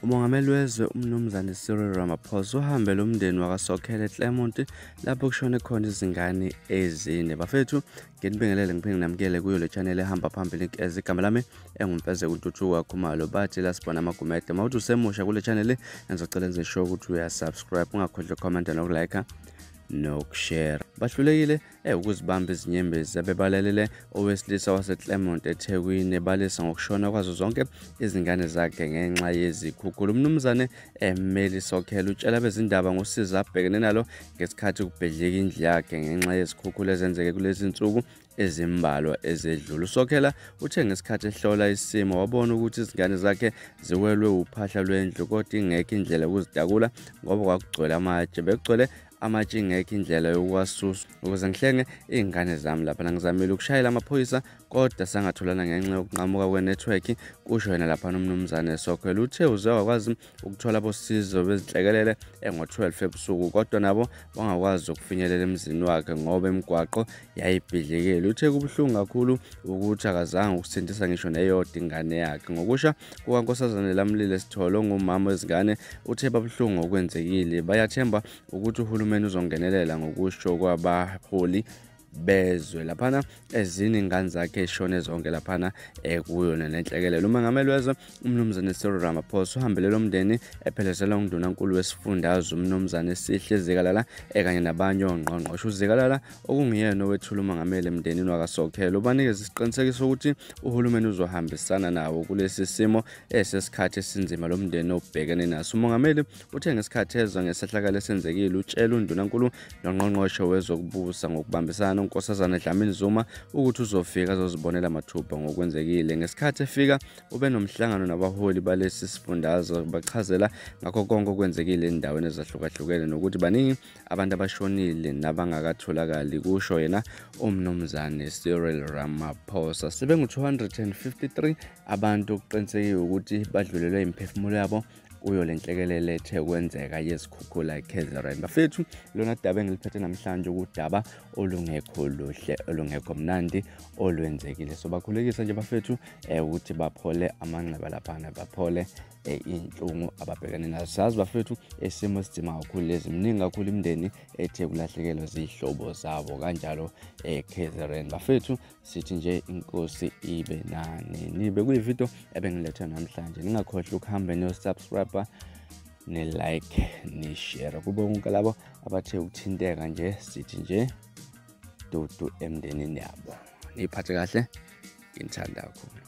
Umongameli wezwe umnumzane Cyril Ramaphosa uhambele umndeni wakwaSokhela eClermont lapho kushone khona izingane ezine. Bafethu, nginibingelele ngiphinde namukele kuyo le channel ehamba phambili igama lami engumfezeko uNtuthuko kaKhumalo. Bathi la sibona amagumede. Mawuthi usemusha kule channel ngizocela enze sure ukuthi uyasubscribe, ungakhohlwa comment nokulike nokushare. Bahlulekile ukuzibamba izinyembezi abebalalele owesilisa waseClermont eThekwini ebalisa ngokushona kwazo zonke izingane zakhe ngenxa yezikhukhula. Umnumzane Meli Sokhela utshela bezindaba ngosizo abhekene nalo ngesikhathi kubhedleka indlu yakhe ngenxa yezikhukhula ezenzeke kulezi insuku ezimbalwa ezedlule. Sokhela uthe ngesikhathi ehlola isimo wabona ukuthi izingane zakhe ziwelwe uphahla lwendlu kodwa ingekho indlela yokuzidakula ngoba kwakugcwele amatshe. Bekugcwele amatshe ingekho indlela yokuwasusa. Ukuze ngihlenge izingane zami lapha ngizamile ukushayela amaphoyisa kodwa sangatholana ngenxa yokunqamuka kwenetwork. Kusho yena lapha nomnumzane Sokhela uthe uze wakwazi ukuthola abosizo bezinhlekelele ngo-12 ebusuku kodwa nabo bangakwazi ukufinyelela emzini wakhe ngoba imigwaqo yayibhidlikile. Uthe kubuhlungu kakhulu ukuthi akazange ukusindisa ngisho neyodwa ingane yakhe. Ngokusha kukaNkosazane Lamlile Sithole ongumama wezingane uthe babuhlungu okwenzekile, bayathemba ukuthi uhulumeni uzongenelela ngokusho kwabaholi bezwe. Laphana ezine ingane zakhe eshone zonke laphana kuyo nenhlekelelo. Umongameli wezwe umnumzane Cyril Ramaphosa uhambele lo mndeni ephelezelwa undunankulu wesifundazwe umnumzane Sihle Zikalala kanye nabanye ongqongqoshe. uZikalala okungiyena owethula umongameli emndenini wakwaSokhela ubanikeza isiqinisekiso ukuthi uhulumeni uzohambisana nawo kulesi simo esesikhathi esinzima lo mndeni obhekene naso. Umongameli uthe ngesikhathi ezwe ngesehlakalo esenzekile utshela undunankulu nongqongqoshe wezokubusa ngokubambisana uNkosazane Dlamini Zuma ukuthi uzofika azozibonela mathupha ngokwenzekile. Ngesikhathi efika ube nomhlangano nabaholi balesi sifundazwe bachazela ngakho konke okwenzekile endaweni ezahlukahlukene nokuthi baningi abantu abashonile nabangakatholakali. Kusho yena umnumzane Cyril Ramaphosa. Sebengu-253 abantu okuqinisekiwe ukuthi badlulelwe imiphefumulo yabo kuyo lenhlekelele ethe kwenzeka yezikhukhula eKZN. Bafethu, lona daba engiliphethe namhlanje ukudaba olungekho luhle olungekho mnandi olwenzekile. So bakhulekisa nje bafethu ukuthi baphole amanxeba laphana, baphole inhlungu ababhekene nazo. Sazi bafethu isimo esidima kakhulu lezi, mningi kakhulu imindeni ethe kulahlekelwa zihlobo zabo kanjalo eKZN. Bafethu, sithi nje inkosi ibe nani. Nibe kuyivideo ebengilethe namhlanje. Ningakhohlwa ukuhamba subscribe ne-like ne-share kube wonke labo abathe ukuthinteka nje. Sithi nje dudu emndenini yabo. Niphathe kahle, ngithanda kakhulu.